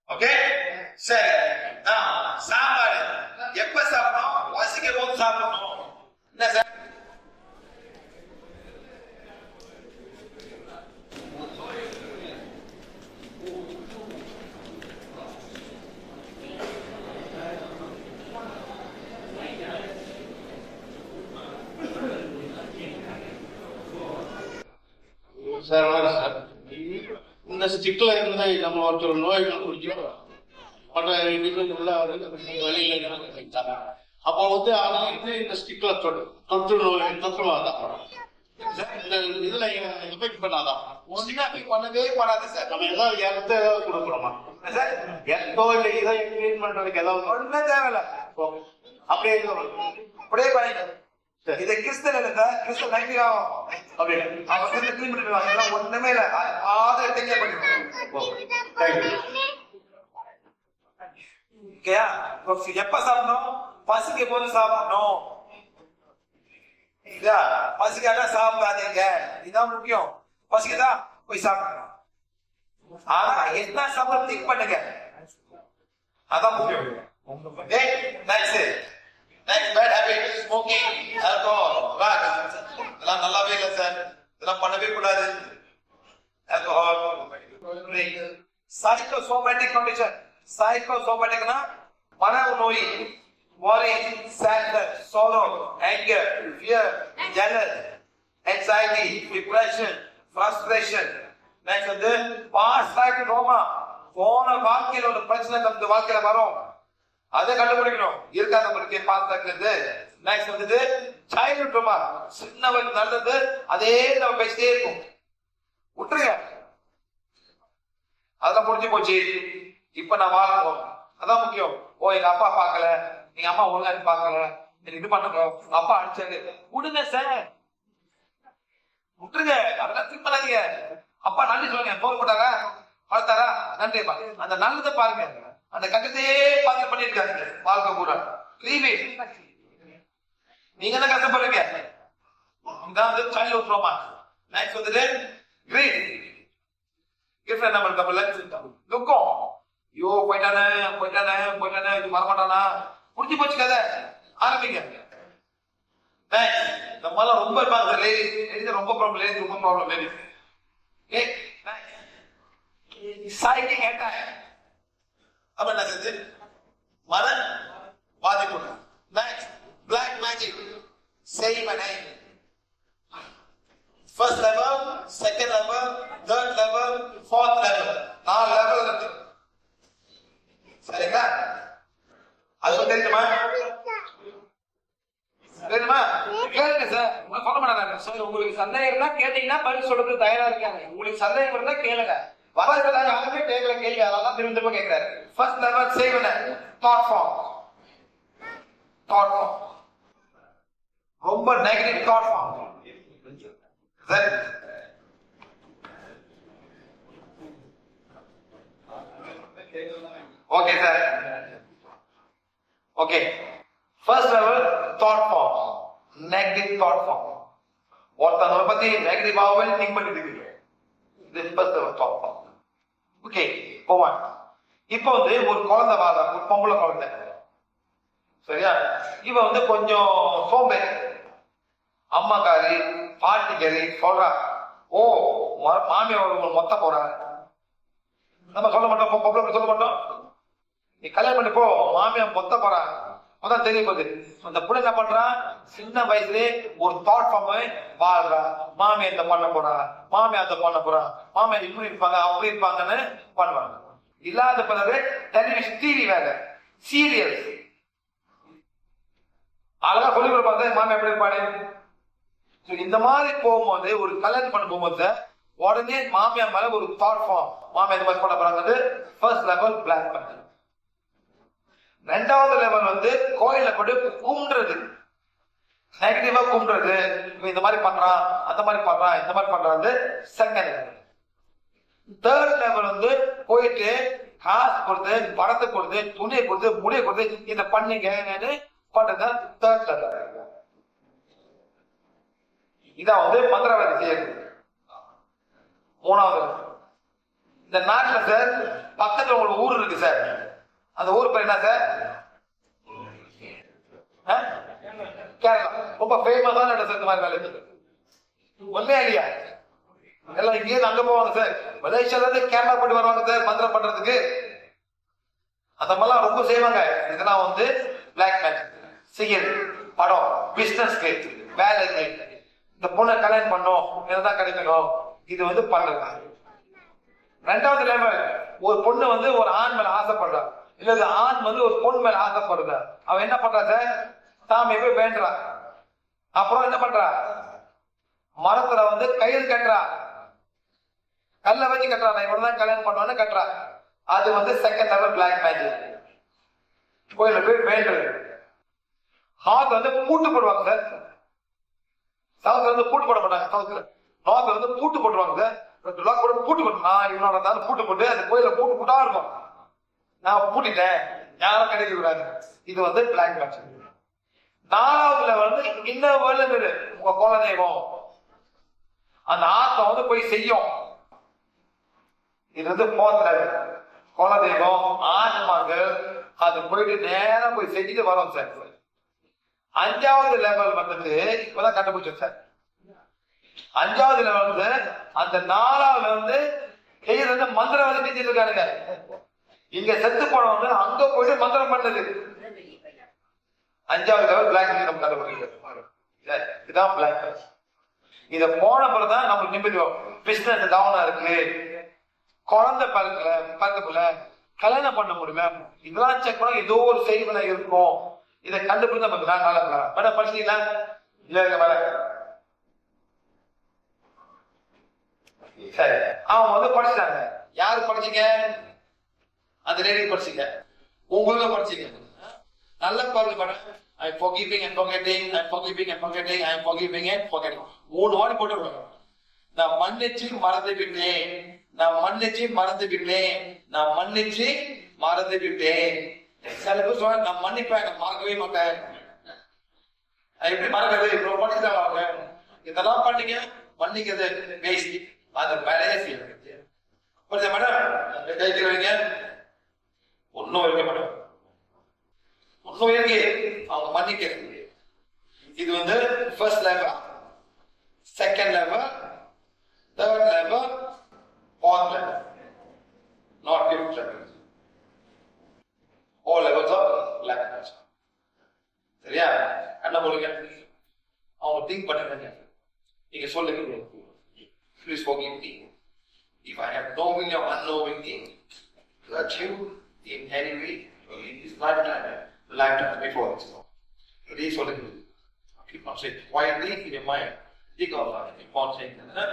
Okay சரி. சாப்பாடு எப்ப சாப்பிடணும்? பசிக்க போது சாப்பிடணும். என்ன சார்? சார் இந்த ஸ்டிக்ல இருந்தா நம்ம ஒருத்தர் நோய்கள் குறிக்கும் அப்போ வந்து ஆனாலும் இந்த ஸ்டிக்ல தொற்று நோய் தொற்றுவாதான் இதுல எஃபெக்ட் பண்ணாதான் பண்ணவே பண்ணாது சார். நம்ம ஏதாவது இடத்த ஏதாவது கொடுக்கணுமா சார்? எத்தோ இல்லை இதை கிளீன் பண்றதுக்கு ஏதாவது ஒண்ணுமே தேவையில்ல. அப்படியே அப்படியே பண்ணிட்டு இதை கிறிஸ்தல் இல்ல கிறிஸ்தல் நைன்டி ஆகும். ஒண்ணுமே இல்ல. எப்ப சாப்பிடணும்? பசிக்க போது சாப்பிடணும். பசிக்காட்டா சாப்பிடாதீங்க. இதுதான் முக்கியம். பசிக்கதா போய் சாப்பிடணும். ஆனா என்ன சாப்பிட திங்க் பண்ணுங்க. அதான் முக்கியம். Next bad habit, smoking, alcohol, drug. இதெல்லாம் நல்லாவே இல்லை சார். இதெல்லாம் பண்ணவே கூடாது. Alcohol, psychosomatic condition. Psychosomaticனா மன நோய், worry, sadness, sorrow, anger, fear, jealous, anxiety, depression, frustration. Next வந்து past life trauma. போன வாழ்க்கையில ஒரு பிரச்சனை நம்ம வாழ்க்கையில வரும். அதை கண்டுபிடிக்கணும். இருக்காதவங்களுக்கு பார்த்து. நெக்ஸ்ட் வந்து சைல்ட்ஹுட் ட்ராமா. சின்ன வயசு நடந்தது அதே நம்ம பேசிட்டே இருக்கும். விட்டுருங்க. அதெல்லாம் முடிஞ்சு போச்சு. இப்ப நான் வாழணும். அதான் முக்கியம். எங்க அப்பா பார்க்கல, எங்க அம்மா ஒழுங்கா பார்க்கல, இது பண்ணணும், அப்பா அடிச்சாரு, விடுங்க சார். விட்டுருங்க. அதெல்லாம் திங்க் பண்ணாதீங்க. அப்பா நன்றி சொல்லுங்க. போட்டாரா வளர்த்தாரா நன்றி. அந்த நல்லதை பாருங்க. அந்த கட்டத்தையே பார்த்து பண்ணிருக்காங்க வாழ்க்கை பூரா. நீங்க தான் கஷ்டப்படுறீங்க. இதான் வந்து சைல்ட்ஹுட் ட்ராமா. நெக்ஸ்ட் வந்து கிரீட். கிஃப்ட் என்ன பண்றப்பல துக்கம். ஐயோ போயிட்டானே இது வரமாட்டானா, புரிஞ்சு போச்சு கதை. ஆரம்பிங்க. இந்த மாதிரிலாம் ரொம்ப இருப்பாங்க. ரொம்ப ப்ராப்ளம் ரொம்ப ப்ராப்ளம். சைக்கிங் அட்டாக். அப்ப என்ன செஞ்சு மன பாதிப்பு. Black magic, செய்வனை. First level, second level, third level, fourth level. 4 level இருக்கு. சரிங்களா? அது தெரியுமா? கேளுங்க சார். சொல்ல மாட்டாங்க. உங்களுக்கு சந்தேகம் இருந்தா கேட்டீங்கன்னா பதில் சொல்றது தயாரா இருக்காங்க. உங்களுக்கு சந்தேகம் இருந்தா கேளுங்க. யாருமே கேட்கல கேள்வி. அதெல்லாம் திரும்ப கேட்கிறாரு. ஃபர்ஸ்ட் லெவல் செய்வன தாட் ஃபார்ம். ரொம்ப negative thought form. Okay sir. Okay first level thought form. Negative thought form. ஒருத்தவங்களை பத்தி நெகட்டிவாவே திங்க் பண்ணிட்டு இருக்கீங்க. இது first level thought form. Okay போவான். இப்போ வந்து ஒரு குழந்தை வாழ, ஒரு பொம்பளை குழந்தை, சரியா? இவ வந்து கொஞ்சம் சோம்பேறி, அம்மாக்காரி, பாட்டிக்காரி சொல்றா, மாமியா மொத்த போறாங்க. நம்ம சொல்ல மாட்டோம், பொம்பளை சொல்ல மாட்டோம். நீ கல்யாணம் பண்ணி போ, மாமியா மொத்த போறாங்க. அதான் தெரிய போகுது. அந்த புள்ள என்ன பண்றான்? சின்ன வயசுலயே ஒரு தாட் ஃபார்ம் வாழ்றா. மாமியா இந்த பண்ண போறா, மாமியா அந்த பண்ண போறா, மாமியா இப்படி இருப்பாங்க அப்படி இருப்பாங்கன்னு பண்ணுவாங்க. இல்லாத பிறகு டெலிவிஷன் டிவி வேற சீரியல்ஸ் அழகா சொல்லி கொடுப்பாங்க. மாமியா எப்படி இருப்பாரு. இந்த மாதிரி போகும்போது ஒரு கல்யாணம் பண்ண போகும்போது உடனே மாமியா மேல ஒரு தாட் ஃபார்ம். மாமியா இந்த மாதிரி பண்ண போறாங்க. ஃபர்ஸ்ட் லெவல் பிளான் பண்ண. ரெண்டாவது லெவல் வந்து கோயில போட்டு கும்பிடுறது, நெகட்டிவா கும்பிடுறது. இந்த மாதிரி பண்றான், அந்த மாதிரி பண்றான், இந்த மாதிரி பண்றது செகண்ட் லெவல். தேர்ட் லெவல் வந்து போயிட்டு காசு கொடுத்து, பணத்தை கொடுத்து, துணியை கொடுத்து, முடியை கொடுத்து இதை பண்ணீங்க பண்றது தேர்ட் லெவல். இதான் வந்து மந்திரவாதி செய்யறது. மூணாவது இந்த நாட்டுல சார் பக்கத்துல உங்களுக்கு ஊர் இருக்கு சார், அந்த ஊர் பேர் என்ன சார்? கேரளா. ரொம்ப ஃபேமஸான இடம் சார் இந்த மாதிரி வேலை. உண்மையா இல்லையா? எல்லாம் இங்கேருந்து அங்க போவாங்க சார், மலேசியால இருந்து கேரளா போயிட்டு வருவாங்க சார் மந்திரம் பண்றதுக்கு. அந்த மாதிரிலாம் ரொம்ப செய்வாங்க. இதெல்லாம் வந்து பிளாக் மேஜிக், செய்யல், படம், பிசினஸ்க்கு, வேலைக்கு, இந்த பொண்ணை கல்யாணம் பண்ணோம் இதுதான் கிடைக்கணும், இது வந்து பண்றது. ரெண்டாவது லெவல், ஒரு பொண்ணு வந்து ஒரு ஆண் மேல ஆசைப்படுறா, இல்ல ஆண் வந்து ஒரு பொண்ணு மேல ஆசைப்படுறா. அவன் என்ன பண்றா சார்? சாமி போய் வேண்டா. அப்புறம் என்ன பண்றா? மரத்துல வந்து கயிறு கட்டுறா, கல்ல வச்சு கட்டுறா, நான் இவ்வளவுதான் கல்யாணம் பண்ணுவேன்னு கட்டுறா. அது வந்து செகண்ட் லெவல் பிளாக் மேஜிக். கோயில போய் வேண்டுறது. ஹாத் வந்து பூட்டு போடுவாங்க சார். சவுத்துல வந்து பூட்டு போட மாட்டாங்க. சவுத்துல நார்த்ல வந்து பூட்டு போட்டுருவாங்க சார். பூட்டு போட்டு நான் இவனோட பூட்டு போட்டு அந்த கோயில பூட்டு போட்டா இருக்கும். நான் பூட்டிட்டேன், யாரும் கிடைக்க கூடாது. இது வந்து பிளாக் மேஜிக். நாலாவதுல வந்து இன்னும் வேலை உங்க குலதெய்வம் அந்த ஆத்மா வந்து போய் செய்யும். இது வந்து குலதெய்வம் ஆத்மாக்கள் அது போயிட்டு நேரம் போய் செஞ்சுட்டு வரோம் சார். அஞ்சாவது லெவல் வந்துட்டு இப்பதான் கண்டுபிடிச்சோம் சார். அஞ்சாவது லெவல் வந்து அந்த நாலாவது வந்து கையில வந்து மந்திரம் வந்து செஞ்சுட்டு இருக்கானுங்க. இங்க செத்து போன வந்து அங்க போயிட்டு மந்திரம் பண்ணது. அஞ்சாவது லெவல் பிளாக் நம்ம கண்டுபிடிக்கிறோம். இதுதான் பிளாக். இத போன பிறகுதான் நம்மளுக்கு நிம்மதி வரும். பிசினஸ் டவுனா இருக்கு, குழந்தை பக்கத்துல கல்யாணம் பண்ண முடியல, இதெல்லாம் செக் பண்ண ஏதோ ஒரு செய்வன இருக்கும். இதை கண்டுபிடிச்சு நமக்கு நான் நல்லா மேடம் படிச்சீங்களா? இல்ல மேல சரி, அவங்க வந்து படிச்சாங்க. யாரு படிச்சீங்க? அந்த லேடி படிச்சீங்க, உங்களுக்கு படிச்சீங்க. நல்ல பாருங்க madam. I am forgiving and forgetting, I am forgiving and forgetting, I am forgiving and forgetting. 3 வாட்டி போட்டு விடுங்க. நான் மன்னிச்சு மறந்து விட்டேன், நான் மன்னிச்சு மறந்து விட்டேன், நான் மன்னிச்சு மறந்து விட்டேன். சில பேர் சொல்ல நான் மன்னிப்பேன், நான் மறக்கவே மாட்டேன். எப்படி மறக்கிறது? இவ்வளவு படிச்சுட்டாங்க. இதெல்லாம் பண்ணீங்க, மன்னிக்கிறது பேசி அந்த வேலையை செய்ய மேடம். கைக்கு வைங்க. ஒன்னும் வைக்க மேடம், ஒன்னும் இருக்கு. அவங்க மன்னிக்கிறது. இது வந்து first level, second level, third level, fourth level, not fifth level. All levels of black magic. சரியா? என்ன போடுங்க? அவங்க திங்க் பண்ணுங்க. நீங்க சொல்லுங்க, please forgive me if I have knowingly or unknowingly hurt you in any way in this lifetime before this. Please சொல்லுங்க. Keep on saying quietly in your mind. Think of that. Keep on saying that.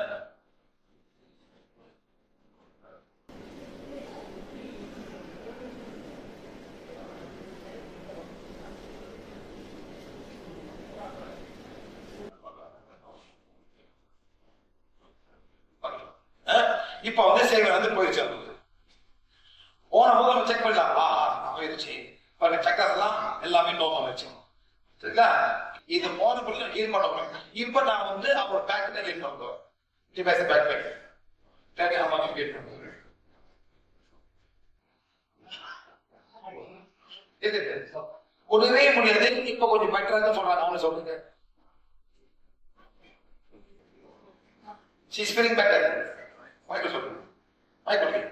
இப்ப வந்து சேவை வந்து போயிடுச்சு. போன போது நம்ம check பண்ணலாம், போயிடுச்சு பாருங்க. சக்கரம் எல்லாம் எல்லாமே நோக்கம் வச்சு சரிங்களா? இது போன பொருள் ஹீல் பண்ண போறேன். இப்ப நான் வந்து அவரோட பேக்கெட்டை ஹீல் பண்ண போறேன். டிவைஸ் பேக்கெட் பேக்கெட் நம்ம ஹீல் பண்ண போறேன். ஒண்ணுமே முடியாது. இப்ப கொஞ்சம் பெட்டரா சொல்றாங்க. அவங்க சொல்லுங்க. She's feeling better. மைக்கேல் சொல்லுங்க. மைக்கேல்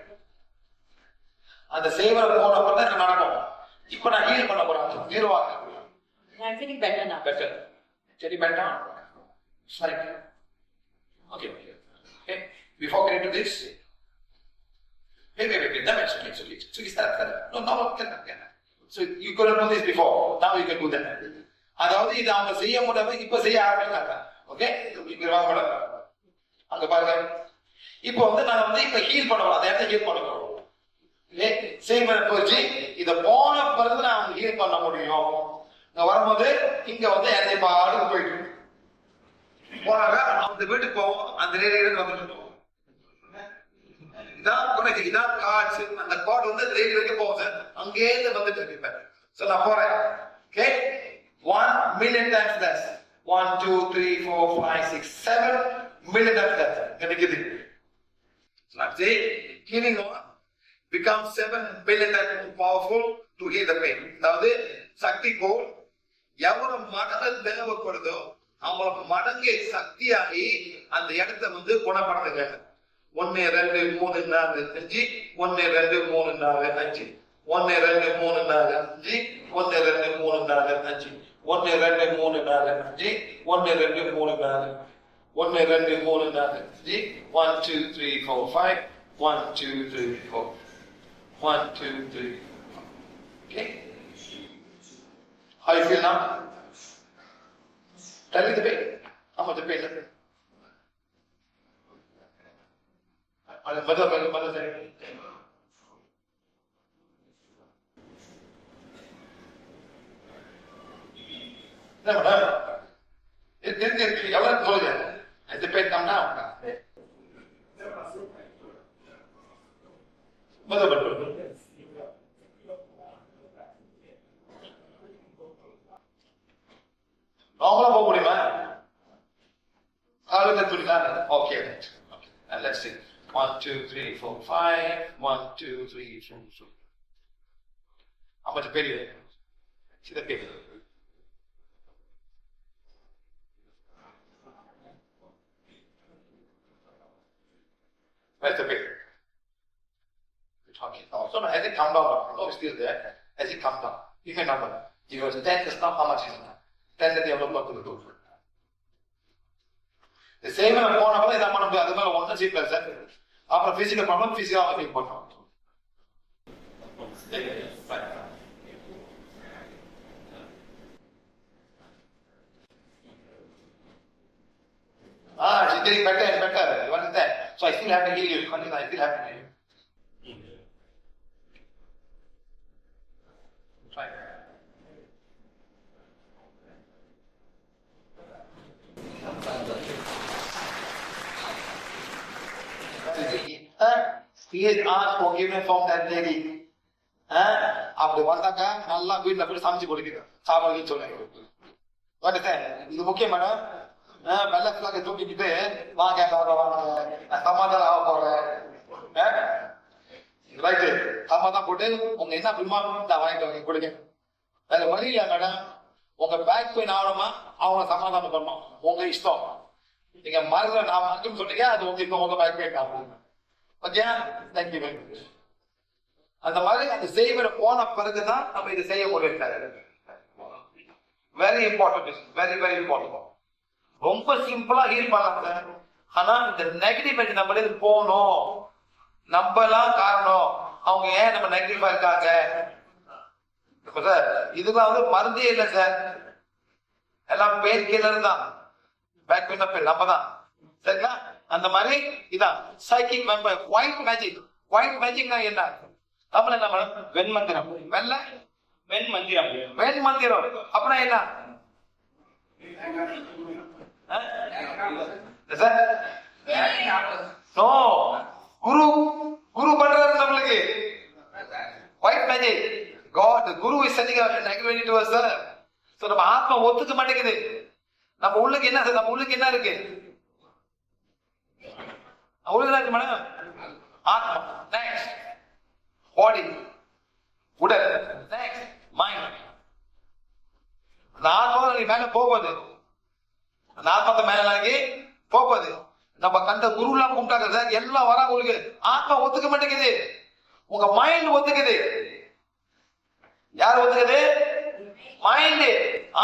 அந்த சேவரை போனப்ப தான் நடக்கும். இப்ப நான் ஹீல் பண்ண போறேன். ஜீரோவாக I'm feeling better now. Better. Very better. Sorry. Okay. Okay. Before getting to this, wait. That makes sense. So you start. No, so you couldn't do this before. Now you can do that. அதாவது இது அவங்க செய்ய முடியாம இப்ப செய்ய ஆரம்பிச்சாங்க. Okay, அங்க பாருங்க. இப்ப வந்து நான் வந்து இப்ப ஹீல் பண்ணுவோம். அந்த இடத்த ஹீல் பண்ணுவோம். செய்வன போச்சு. இத போன பிறகு நான் அவங்க ஹீல் பண்ண முடியும். இங்க வரும்போது இங்க வந்து என்னை பாடுக்கு போயிட்டு போனாங்க. அந்த வீட்டுக்கு போவோம். அந்த ரேடியோ வந்துட்டு இதான் குறைச்சி இதான் கார்ட்ஸ். அந்த கார்டு வந்து ரேடியோ வரைக்கும் போகும் சார். அங்கேருந்து வந்துட்டு இருப்பேன். சோ நான் போறேன். Okay, 1 million times less. 1 2 3 4 5 6 7 million times less. எனக்கு இது நான் healing on becomes 7 billion times more powerful to heal the pain. அதாவது சக்தி கோல் எவ்வளவு மடங்கு தேவைப்படுதோ அவ்வளவு மடங்கு சக்தியாகி அந்த இடத்தை குணப்படுத்துங்க. 1 2 3 4 5 1 2 3 4 5 1 2 3 4 5 1 2 3 4 5 1 2 3 4 5 1 2 3 4 1 2 3 4 5 1 2 3 4 5 1 2 3 4 1 2 3 okay. How you feel now? Tell me the pain. How much the pain is? Mother said. No, no. It didn't get me. I wasn't told that. Has the pain come down? Mother, நார்மலா போக முடியுமா? காலத்தை துணிதான். Okay, let's see. 1 2 3 4 5 1 2 3 4 5. How much பெரிய? See the paper. Where's the paper? You're talking. So no, has it come down? Oh, it's still there. Has it come down? You can number. If it was 10, it's not how much is it? 10 that you have got to do. The same way போன அப்புறம் இதை பண்ண முடியாது. அது மேல ஒன்றும் சீக்கிரம் sir. அப்புறம் பிசிக்கல் ப்ராப்ளம் பிசியாலஜி போட்டோம். She's getting better and better. You understand? So I still have to heal you. I still have to heal you. Try. He has asked forgiveness from that lady. அப்படி வந்தாக்கா நல்லா வீட்டுல போய் சமைச்சு கொடுக்குது சாப்பாடு சொல்லுங்க. இது முக்கியம் மேடம். வெள்ளத்துல தூக்கிக்கிட்டு வாங்க சமாதானம் ஆக போறேன். ரைட்டு சமாதானம் போட்டு உங்க என்ன விமானம் வாங்கிட்டு வாங்க கொடுங்க. வேற வழி இல்ல மேடம். உங்க பேக் பெயின் ஆகணுமா அவங்க சமாதானம் பண்ணணும். உங்க இஷ்டம். நீங்க மருந்து நான் மருந்துன்னு சொன்னீங்க அது உங்களுக்கு உங்க பேக் பெயின் ஆகும். Okay, thank you. அந்த மாதிரி அந்த செய்வர போன பிறகுதான் நம்ம இதை செய்ய முடியும். Very important, very very important. ரொம்ப சிம்பிளா ஹீல் பண்ணலாம் சார். ஆனா இந்த நெகட்டிவ் எனர்ஜி நம்மளே போகணும். நம்மலாம் காரணம். அவங்க ஏன் நம்ம நெகட்டிவா இருக்காங்க சார்? இதுதான் மருந்தே இல்லை சார். எல்லாம் பெயின் கில்லர் தான். பேக் பெயின் பெயின் நம்ம தான். சரிங்களா? அந்த மாதிரி இதான் psychic member. White magic. White மேஜிக்னா என்ன? தமிழ் என்ன மேடம்? வெண்மந்திரம். வெள்ள வெண்மந்திரம். வெண்மந்திரம் அப்படின்னா என்ன சார்? நோ, குரு குரு பண்றாரு நம்மளுக்கு. White magic. God, the Guru is sending out an agreement to us, sir. So நம்ம ஆத்மா ஒத்துக்க மாட்டேங்குது. நம்ம உள்ளுக்கு என்ன சார்? நம்ம உள்ளுக்கு என்ன இருக்கு? உள்ளுக்கு இருக்கு மேடம் ஆத்மா. நெக்ஸ்ட் பாடி, உடல். Next mind. அந்த ஆத்மா மேல போகுது. அந்த ஆத்மாத்த மேல போகுது. நம்ம கண்ட குருலாம் கும்பிட்டாங்க சார். எல்லாம் வரா உங்களுக்கு. ஆத்மா ஒத்துக்க மாட்டேங்குது. உங்க மைண்ட் ஒத்துக்குது. யார் ஒத்துக்குது? மைண்ட்.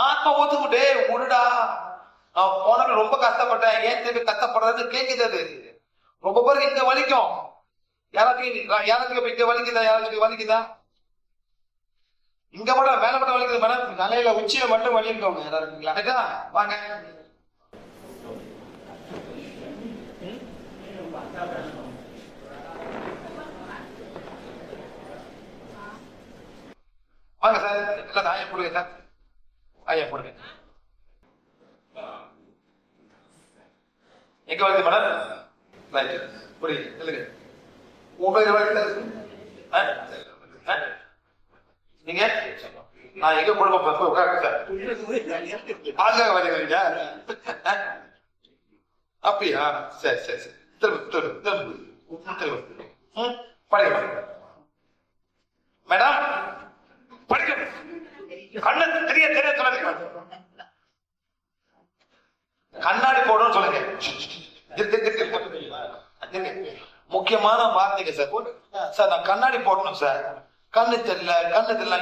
ஆத்மா ஒத்துக்கிட்டு முருடா நான் போன ரொம்ப கஷ்டப்பட்டேன். ஏன் திரும்பி கஷ்டப்படுறது கேட்குது. அது ரொம்ப பேருக்கு இங்க வலிக்கும். யாருக்கு இங்க வலிக்குதா? யாருக்கு வலிக்குதா? இங்க மட்டும் மேல மட்டும் வலிக்குது மேடம். தலையில உச்சியில மட்டும் வலி இருக்கவங்க யாரா இருக்கீங்களா? வாங்க. வாங்க சார். எல்லாம் ஆயா போடுங்க சார். ஆயா போடுங்க. எங்க வருது மேடம்? ரைட். புரியுது. இல்லைங்க உங்களுக்கு வருது. நீங்க நான் எங்க கொடுப்பேன் உட்காருங்க சார். பாதுகாக்க வரீங்க அப்படியா? சரி சரி சரி. திரும்ப திரும்ப திரும்ப திரும்ப படிக்க மேடம், படிக்க கண்ணு தெரிய தெரிய சொல்லுங்க. கண்ணாடி போடணும்னு சொல்லுங்க. முக்கியமான வார்த்தைங்க சார். சார் நான் கண்ணாடி போடணும் சார், கண்ணு தெரியல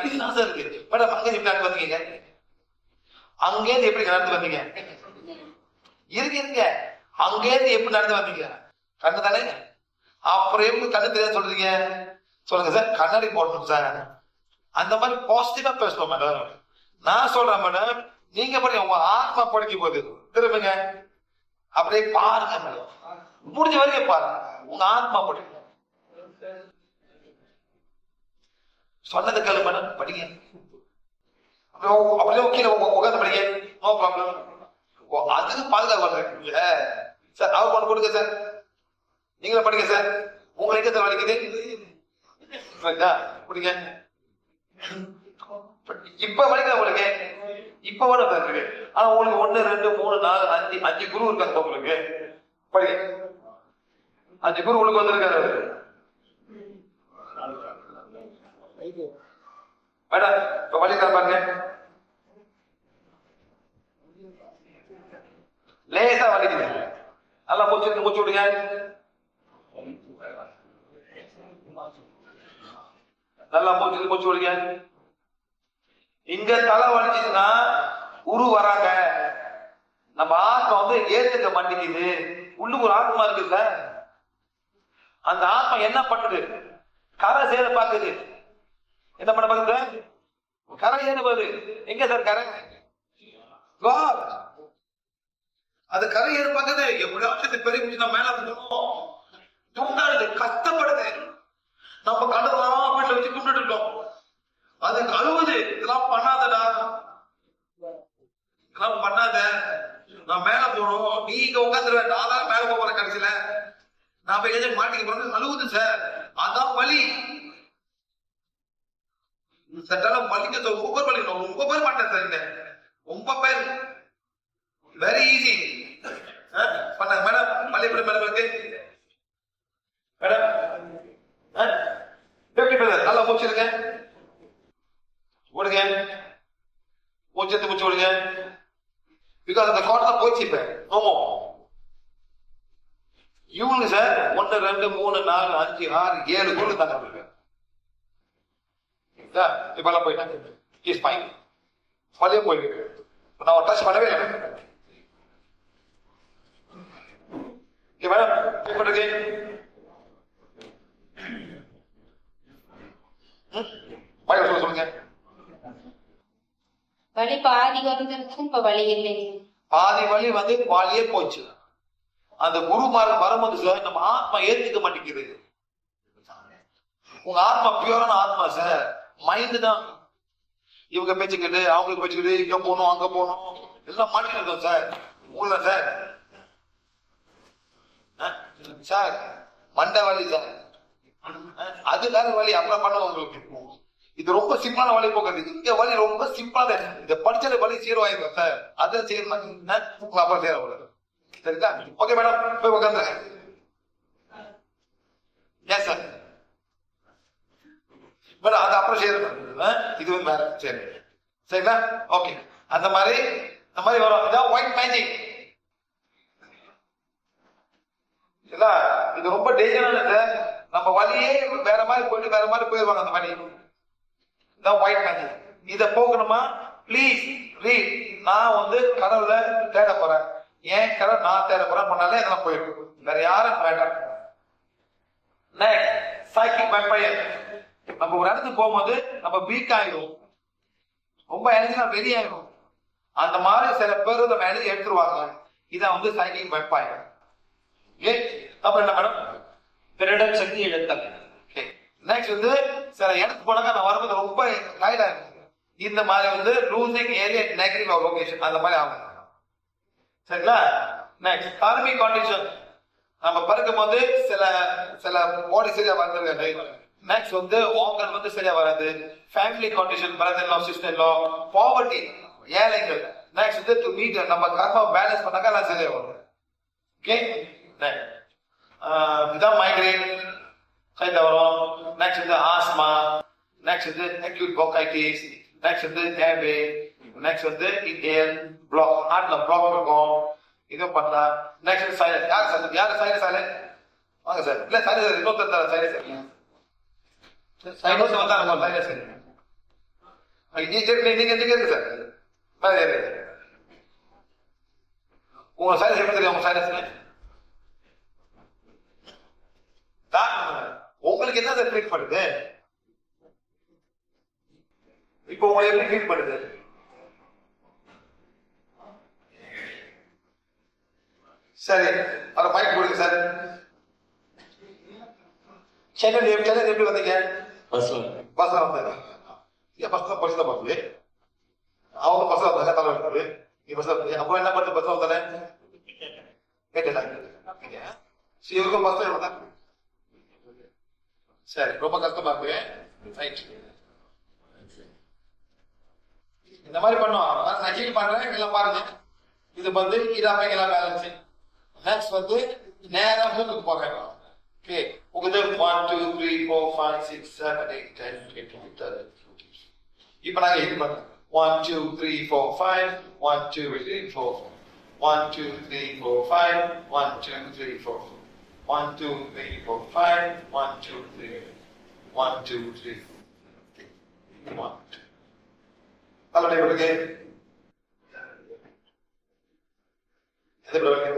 இதுதான் சார் இருக்கு. மேடம் அங்கே எப்படி நடந்து வந்தீங்க? அங்கேருந்து எப்படி நடந்து வந்தீங்க? இருங்க அங்கேருந்து எப்படி நடந்து வந்தீங்க? கண்ணு தானே. அப்புறம் எப்படி கண்ணு தெரியாது சொல்றீங்க? சொல்லுங்க சார். கண்ணாடி போடணும் சார். அந்த மாதிரி பாசிட்டிவா பேசணும் மேடம். நான் சொல்றேன் மேடம், நீங்க படிக்க உங்க ஆத்மா படிக்க போகுது. திரும்புங்க அப்படியே பாருங்க மேடம், முடிஞ்ச வரைக்கும் பாருங்க. உங்க ஆத்மா படிக்க சொன்னது கேளு மேடம், படிங்க. அப்படியே கீழே உட்காந்து படிங்க, நோ ப்ராப்ளம். அதுக்கு பாதுகாப்பு சார். அவர் கொண்டு கொடுங்க சார், நீங்களும் படிங்க சார். உங்களுக்கு எங்க வலிக்குது பிடிங்க. இப்ப வலிக்குது உங்களுக்கு, இப்ப வரும் இருக்கு. ஆனா உங்களுக்கு 1 2 3 4 5 குரு இருக்காங்க உங்களுக்கு. படிங்க. 5 குரு உங்களுக்கு வந்திருக்காரு மேடம். இப்ப வலிக்கிறா பாருங்க, லேசா வலிக்குது. நல்லா மூச்சு விடுங்க. நல்லா மூச்சு விடுங்க. இங்க தலை வலிச்சுன்னா உரு வராங்க. நம்ம ஆத்மா ஏத்துக்க மாட்டேங்குது. உள்ளுக்கு ஒரு ஆத்மா இருக்குல்ல, அந்த ஆத்மா என்ன பண்ணுது? கரை சேர பாக்குது. என்ன பண்ண பாக்குது? கரை ஏறுவது. எங்க சார் கரை? அது கரை ஏற பாக்குது. எப்படியாச்சும் பெரிய முடிச்சு நம்ம மேல தூண்டாடுது, கஷ்டப்படுது. நம்ம கண்டதெல்லாம் வீட்டுல வச்சு கும்பிட்டு இருக்கோம். அது அழுவுது, இதெல்லாம் பண்ணாதடா, இதெல்லாம் பண்ணாத, நான் மேல போகணும், நீ இங்க உட்காந்துருவேன், நான் தான் மேல போறேன். கடைசியில நான் போய் எதுவும் மாட்டிக்க போறேன். அழுவுது சார். அதான் வலி. சட்டெல்லாம் வலிக்க ரொம்ப வலி. ரொம்ப பேர் மாட்டேன் சார், இங்க ரொம்ப பேர். வெரி ஈஸி பண்ண மேடம். மல்லிப்படி மேடம் இருக்கு மேடம். நல்லா மூச்சிருங்க, விடுங்க. மூச்சு விடுங்க. பிகாஸ் அந்த கார்டு போச்சு. இப்ப ஆமா இவங்க சார் 1 2 3 4 5 6 7 கோடு தாங்க இருக்கு. இப்ப எல்லாம் போயிட்டாங்க. Is fine. வலியே போயிருக்கு. நான் டச் பண்ணவே இல்லை மேடம். எப்படி இருக்கு? சொல்லுங்க. வலி பாதி வந்திருக்கும், இப்ப வலி இல்லை. பாதி வலி பாலியே போச்சு. அந்த குருமார்க்கு வரும்போது சார் நம்ம ஆத்மா ஏத்துக்க மாட்டேங்குது. உங்க ஆத்மா பியூரான ஆத்மா சார். மைண்ட் தான் இவங்க பேச்சுக்கிட்டு அவங்களுக்கு பேச்சுக்கிட்டு இங்க போகணும் அங்க போகணும் எல்லாம் மாட்டிட்டு இருக்கோம் சார். உள்ள சார் சார் மண்டை வலி சார், அதுக்காக வலி அப்புறம் பண்ண உங்களுக்கு. இது ரொம்ப சிம்பிளான வழி போக்குறது. இங்க வழி ரொம்ப சிம்பிளா. இத படிச்சது வழி சீர்வாயிருக்கும் சார். அதை செய்யணும் அப்புறம் சேர. சரிங்களா? ஓகே மேடம், போய் உட்காந்துருங்க. ஏன் சார் மேடம் அது அப்புறம் செய்யணும். இது வேற. சரி சரிங்களா? ஓகே. அந்த மாதிரி வரும். இதான் ஒயிட் மேஜிக். இது ரொம்ப டேஞ்சரான சார். நம்ம வழியே வேற மாதிரி போயிட்டு வேற மாதிரி போயிடுவாங்க. அந்த வழி ஒயிட் மேஜிக். இத போகணுமா? Please read. நான் கடவுள தேட போறேன், ஏன் கடவுள் நான் தேட போறேன் பண்ணாலே இதெல்லாம் போயிடும். வேற யாரும் வேண்டாம். Next psychic vampire. நம்ம ஒரு இடத்துக்கு போகும்போது நம்ம வீக் ஆயிடும், ரொம்ப எனர்ஜி வெளியாயிடும். அந்த மாதிரி சில பேர் நம்ம எனர்ஜி எடுத்துருவாங்க. இதான் சைக்கிக் வெம்பயர். அப்புறம் என்ன மேடம்? திருடன் சக்தி இழத்தல். நெக்ஸ்ட் சில இடத்துக்கு போனாங்க நான் வரும்போது ரொம்ப டயர்டா இருக்கு. இந்த மாதிரி லூசிங் ஏரியா நெகட்டிவ் லொகேஷன் அந்த மாதிரி ஆகும். சரிங்களா? Next karmic condition. நம்ம பிறக்கும் போது சில பாடி சரியா வந்துருக்காது. நெக்ஸ்ட் ஆர்கன் சரியா வராது. Family condition, brother in law, sister in law, poverty, ஏழைகள். நெக்ஸ்ட் டு மீட் நம்ம கர்மா பேலன்ஸ் பண்ணாக்க எல்லாம் சரியா வரும். ஓகே. இதான் மைக்ரேன். சைட்ல வரும். நெக்ஸ்ட் வந்து ஆஸ்மா, நெக்ஸ்ட் வந்து அக்யூட் bronchitis, நெக்ஸ்ட் வந்து ஏர்வே, நெக்ஸ்ட் வந்து இன்ஹேல் பிளாக், ஹார்ட்ல பிளாக் இருக்கும். இது பண்ணா நெக்ஸ்ட் சைலன்ஸ். யார் சைலன்ஸ் வாங்க சார். இல்ல சைலன்ஸ் இன்னொருத்தர் சைலன்ஸ் சைலன்ஸ் வந்தாங்க சைலன்ஸ். நீங்க இருக்கு சார். உங்க சைலன்ஸ் எப்படி தெரியும்? உங்க சைலன்ஸ் உங்களுக்கு என்ன ட்ரீட் பண்ணுது? இப்போ உங்களை எப்படி ட்ரீட் பண்ணுது? சரி, அதை மைக் கொடுங்க சார். சென்னை எப்படி வந்தீங்க? பஸ்ல வந்தாங்க. பஸ்ல பரிசு தான் பார்த்து அவங்க பஸ்ல வந்தாங்க. தலை எடுத்தாரு. நீ பஸ்ல வந்தீங்க. அப்புறம் என்ன பண்ணு? பஸ்ல வந்தானே கேட்டேன். இவருக்கும் பஸ்ல வந்தாங்க. சரி, ரொம்ப கஷ்டமா இருக்கு. இந்த மாதிரி பண்ணுவோம். நான் ஹீல் பண்றேன். எல்லாம் பாருங்க. இது வந்து இதாமே எல்லாம் பேலன்ஸ். நெக்ஸ்ட் வந்து நேரா ஹூக்கு போறேன். ஓகே, உங்களுக்கு 1 2 3 4 5 6 7 8 10 11 12. இப்போ நாங்க ஹீல் பண்றோம். 1 2 3 4 5 1 2 3 4 1 2 3 4 5 1 2 3 4 1 2 3 4 5 1 2 3 1 2 3 1 2. Hello, neighbor again. Hello, again.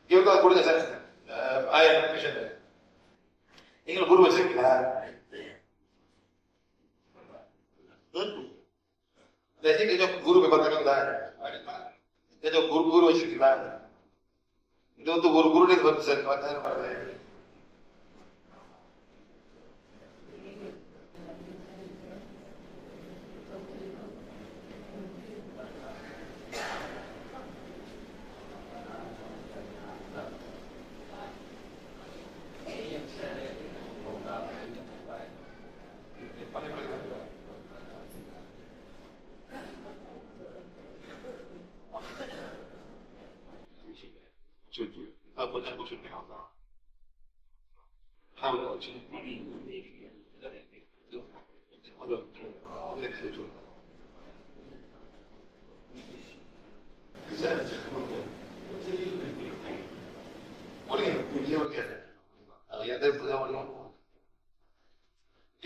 இவங்க கொடுங்க சார். நீங்களும் குரு வச்சிருக்கீங்களா? குரு பார்த்தீங்களா? குரு வச்சிருக்கீங்களா? இது வந்து ஒரு குருடைய வருது சார்.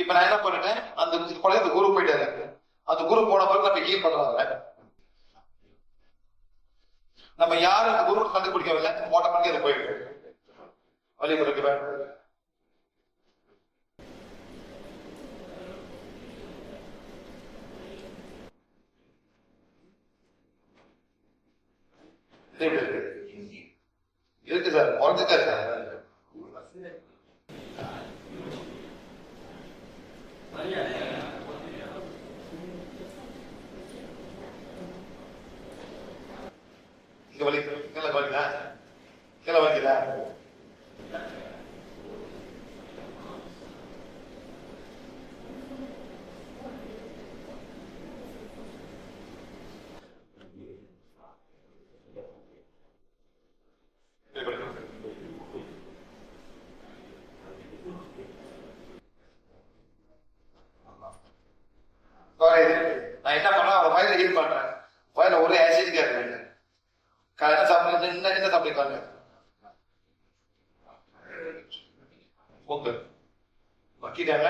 இப்ப நான் என்ன பண்ணிட்டேன்? அந்த குரு போயிட்டாரு. அந்த குரு போன பிறகு நம்ம ஹீல் பண்றாங்க. நம்ம யாரும் அந்த குரு கண்டுபிடிக்கவில்லை. போட்ட பிறகு அதை போயிட்டு வழி கொடுக்கிறேன். இருக்கு சார். குறைஞ்சிட்டா சார். இங்க வலி கீழே வலிக்குதா? கீழே வலிக்குதா? நான் என்ன பண்ண அவன் வயதை ஹீல் பண்றேன். வயல ஒரே ஆசிட் கேட்க காலையில சாப்பிடுறது என்ன சாப்பிடுவாங்க? ஓகே, வக்கிட்டாங்க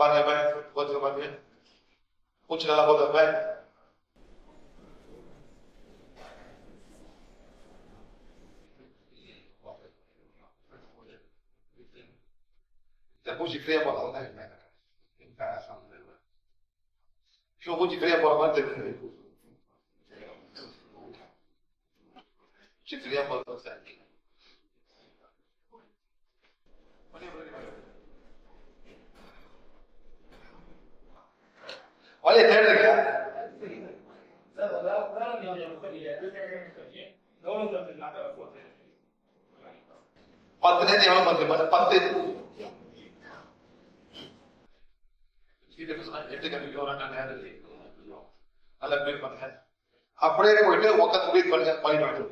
பாருங்க. போச்சு பாருங்க. பூச்சி நல்லா போதும். பூச்சி ஃப்ரீயா போதும். பூச்சி ஃப்ரீயா போற மாதிரி தெரியுது. ஃப்ரீயா போதும் சார். வழியை தேடுறீங்களா? பத்து நேரத்தை எவ்வளவு பத்து 8 கண்டிப்பா நல்ல பேர் பண்ணுங்க. அப்படியே போயிட்டு உட்காந்து போய் பண்ணிட்டு